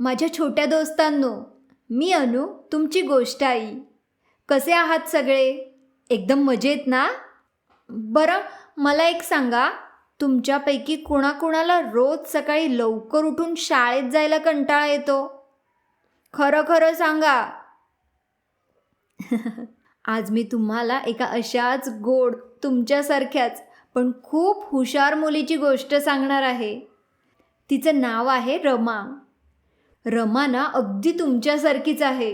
माझ्या छोट्या दोस्तांनो, मी अनु, तुमची गोष्ट आई. कसे आहात सगळे? एकदम मजेत ना? बरं, मला एक सांगा, तुमच्यापैकी कोणाकोणाला रोज सकाळी लवकर उठून शाळेत जायला कंटाळा येतो? खरं खरं सांगा. आज मी तुम्हाला एका अशाच गोड, तुमच्यासारख्याच पण खूप हुशार मुलीची गोष्ट सांगणार आहे. तिचं नाव आहे रमा. रमा ना अगदी तुमच्यासारखीच आहे,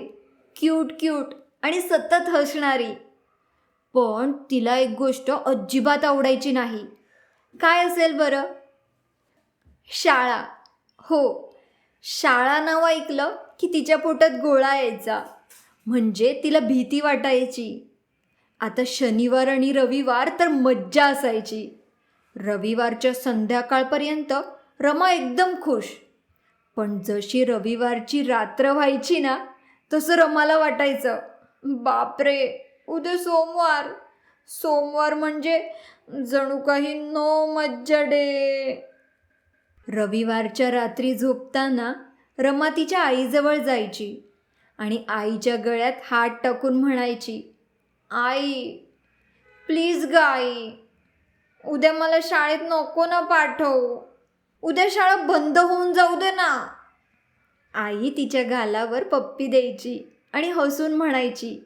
क्यूट क्यूट आणि सतत हसणारी. पण तिला एक गोष्ट अजिबात आवडायची नाही. काय असेल बरं? शाळा. हो, शाळा नाव ऐकलं की तिच्या पोटात गोळा यायचा. म्हणजे तिला भीती वाटायची. आता शनिवार आणि रविवार तर मज्जा असायची. रविवारच्या संध्याकाळपर्यंत रमा एकदम खुश. पण जशी रविवारची रात्र व्हायची ना, तसं रमाला वाटायचं, बापरे, उद्या सोमवार. सोमवार म्हणजे जणू काही नो मज्जा डे. रविवारच्या रात्री झोपताना रमा तिच्या आईजवळ जायची आणि आईच्या गळ्यात हात टाकून म्हणायची, आई, प्लीज ग आई, उद्या मला शाळेत नको ना पाठव. उद्या शाळा बंद होऊन जाऊ दे ना. आई तिच्या गालावर पप्पी द्यायची आणि हसून म्हणायची,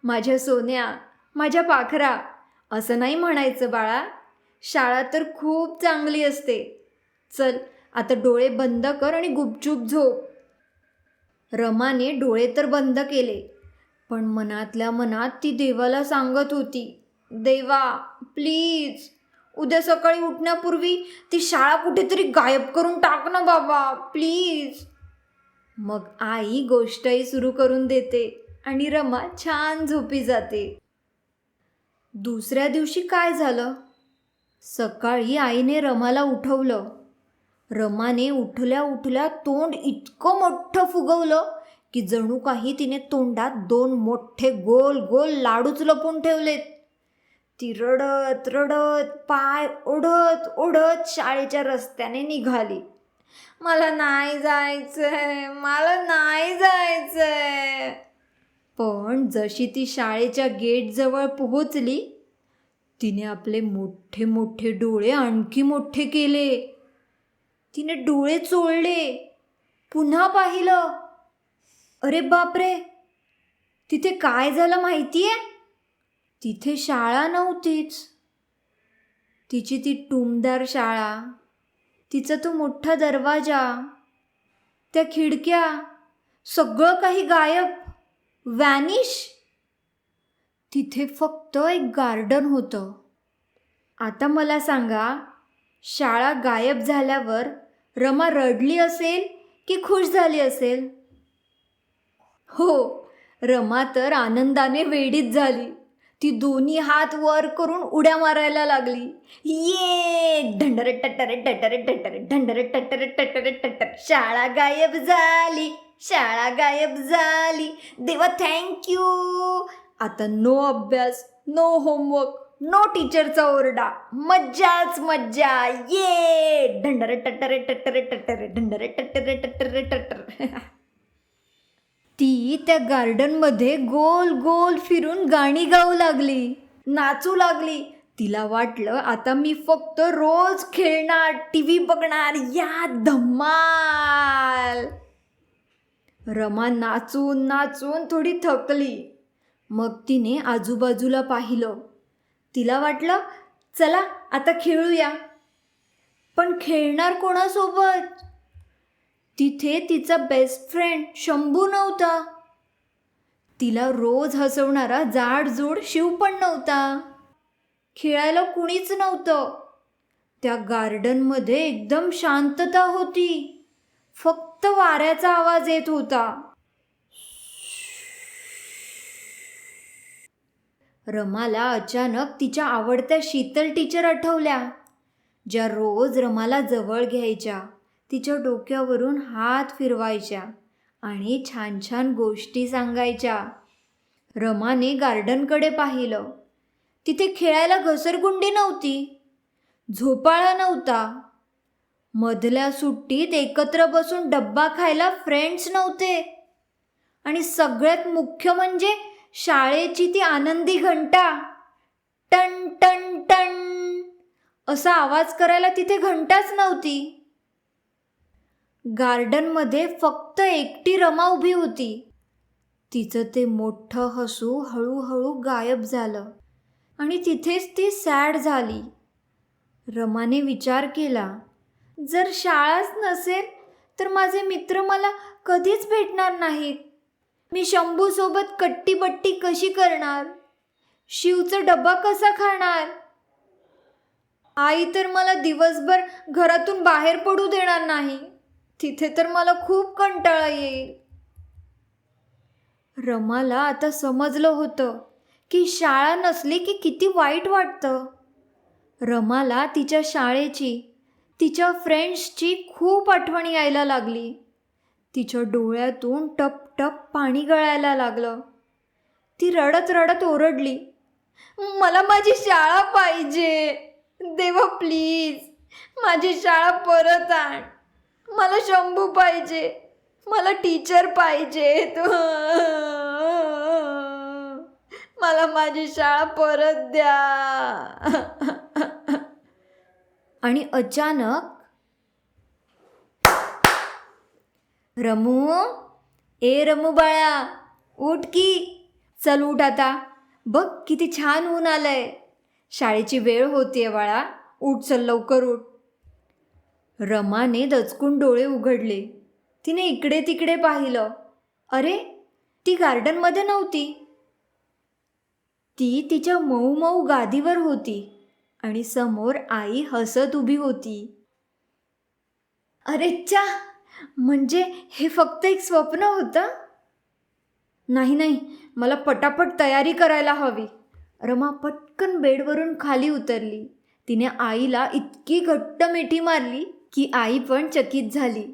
माझ्या सोन्या, माझ्या पाखरा, असं नाही म्हणायचं बाळा. शाळा तर खूप चांगली असते. चल, आता डोळे बंद कर आणि गुपचूप झोप. रमाने डोळे तर बंद केले, पण मनातल्या मनात ती देवाला सांगत होती, देवा, प्लीज, उद्या सकाळी उठण्यापूर्वी ती शाळा कुठेतरी गायब करून टाक ना बाबा, प्लीज. मग आई गोष्टही सुरू करून देते आणि रमा छान झोपी जाते. दुसऱ्या दिवशी काय झालं? सकाळी आईने रमाला उठवलं. रमाने उठल्या उठल्या तोंड इतकं मोठं फुगवलं की जणू काही तिने तोंडात 2 मोठे गोल गोल लाडूच लपून ठेवलेत. ती रडत रडत पाय ओढत ओढत शाळेच्या रस्त्याने निघाली. मला नाही जायचंय, मला नाही जायचंय. पण जशी ती शाळेच्या गेटजवळ पोहोचली, तिने आपले मोठे मोठे डोळे आणखी मोठे केले. तिने डोळे चोळले, पुन्हा पाहिलं. अरे बापरे, तिथे काय झालं माहितीये? तिथे शाळा नव्हतीच. तिची ती टुमदार शाळा, तिचा तो मोठा दरवाजा, त्या खिडक्या, सगळं काही गायब, व्हॅनिश. तिथे फक्त एक गार्डन होतं. आता मला सांगा, शाळा गायब झाल्यावर रमा रडली असेल की खुश झाली असेल? हो, रमा तर आनंदाने वेडीच झाली. ती दोन्ही हात वर करून उड्या मारायला लागली. ये, ढंडरे टटरे टटरे टटरे ढंडरे टटरे टटरे टटर. शाळा गायब झाली, शाळा गायब झाली, देवा थँक्यू. आता नो अभ्यास, नो होमवर्क, नो टीचरचा ओरडा, मज्जाच मज्जा. ये, ढंडरे टटरे टटरे टटरे ढंडरे टटरे टटरे टटर. ती त्या गार्डनमध्ये गोल गोल फिरून गाणी गाऊ लागली, नाचू लागली. तिला वाटलं आता मी फक्त रोज खेळणार, टीव्ही बघणार, या धम्माल. रमा नाचून नाचून थोडी थकली. मग तिने आजूबाजूला पाहिलं. तिला वाटलं, चला आता खेळूया. पण खेळणार कोणासोबत? तिथे तिचा बेस्ट फ्रेंड शंभू नव्हता. तिला रोज हसवणारा जाडजूड शिव पण नव्हता. खेळायला कुणीच नव्हतं. त्या गार्डनमध्ये एकदम शांतता होती. फक्त वाऱ्याचा आवाज येत होता. रमाला अचानक तिच्या आवडत्या शीतल टीचर आठवल्या, ज्या रोज रमाला जवळ घ्यायच्या, तिच्या डोक्यावरून हात फिरवायच्या आणि छान छान गोष्टी सांगायच्या. रमाने गार्डनकडे पाहिलं. तिथे खेळायला घसरगुंडी नव्हती, झोपाळा नव्हता, मधल्या सुट्टीत एकत्र बसून डब्बा खायला फ्रेंड्स नव्हते. आणि सगळ्यात मुख्य म्हणजे शाळेची ती आनंदी घंटा, टन टन टन असा आवाज करायला तिथे घंटाच नव्हती. गार्डनमध्ये फक्त एकटी रमा उभी होती. तिचं ते मोठं हसू हळूहळू गायब झालं आणि तिथेच ती सॅड झाली. रमाने विचार केला, जर शाळाच नसेल तर माझे मित्र मला कधीच भेटणार नाहीत. मी शंभूसोबत कट्टीबट्टी कशी करणार? शिवचा डब्बा कसा खाणार? आई तर मला दिवसभर घरातून बाहेर पडू देणार नाही. तिथे तर मला खूप कंटाळा येईल. रमाला आता समजलं होतं की शाळा नसली की किती वाईट वाटतं. रमाला तिच्या शाळेची, तिच्या फ्रेंड्सची खूप आठवण यायला लागली. तिच्या डोळ्यातून टप टप पाणी गळायला लागलं. ती रडत रडत ओरडली, मला माझी शाळा पाहिजे. देवा प्लीज माझी शाळा परत आण. मला शंभू पाहिजे. मला टीचर पाहिजे. मला माझी शाळा परत द्या. आणि अचानक, रमू, ए रमू बाळा, उठ की. चल उठ आता. बघ किती छान ऊन आलंय. शाळेची वेळ होतीये बाळा. उठ, चल लवकर उठ. रमाने दचकून डोळे उघडले. तिने इकडे तिकडे पाहिलं. अरे, ती गार्डनमध्ये नव्हती. ती तिच्या मऊ मऊ गादीवर होती आणि समोर आई हसत उभी होती. अरे च्या, म्हणजे हे फक्त एक स्वप्न होतं? नाही, मला पटापट तयारी करायला हवी. रमा पटकन बेडवरून खाली उतरली. तिने आईला इतकी घट्ट मिठी मारली की आई पण चकित झाली.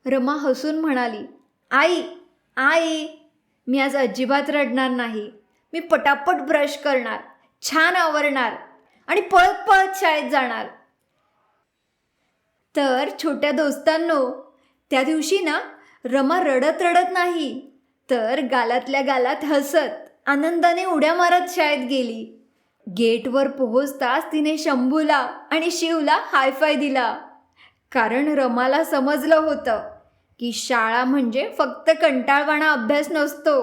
रमा हसून म्हणाली, आई, मी आज अजिबात रडणार नाही. मी पटापट ब्रश करणार, छान आवरणार आणि पळत पळत शाळेत जाणार. तर छोट्या दोस्तांनो, त्या दिवशी ना रमा रडत रडत नाही, तर गालातल्या गालात हसत आनंदाने उड्या मारत शाळेत गेली. गेटवर पोहोचताच तिने शंभूला आणि शिवला हायफाय दिला. कारण रमाला समजलं होतं की शाळा म्हणजे फक्त कंटाळवाणा अभ्यास नसतो,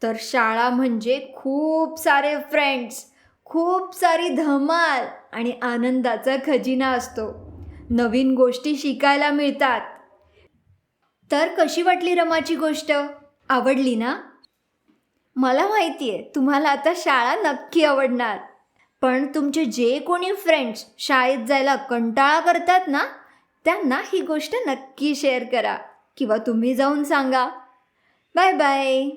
तर शाळा म्हणजे खूप सारे फ्रेंड्स, खूप सारी धमाल आणि आनंदाचा खजिना असतो. नवीन गोष्टी शिकायला मिळतात. तर कशी वाटली रमाची गोष्ट? आवडली ना? मला माहिती आहे तुम्हाला आता शाळा नक्की आवडणार. पण तुमचे जे कोणी फ्रेंड्स शाळेत जायला कंटाळा करतात ना, त्यांना ही गोष्ट नक्की शेअर करा किंवा तुम्ही जाऊन सांगा. Bye bye.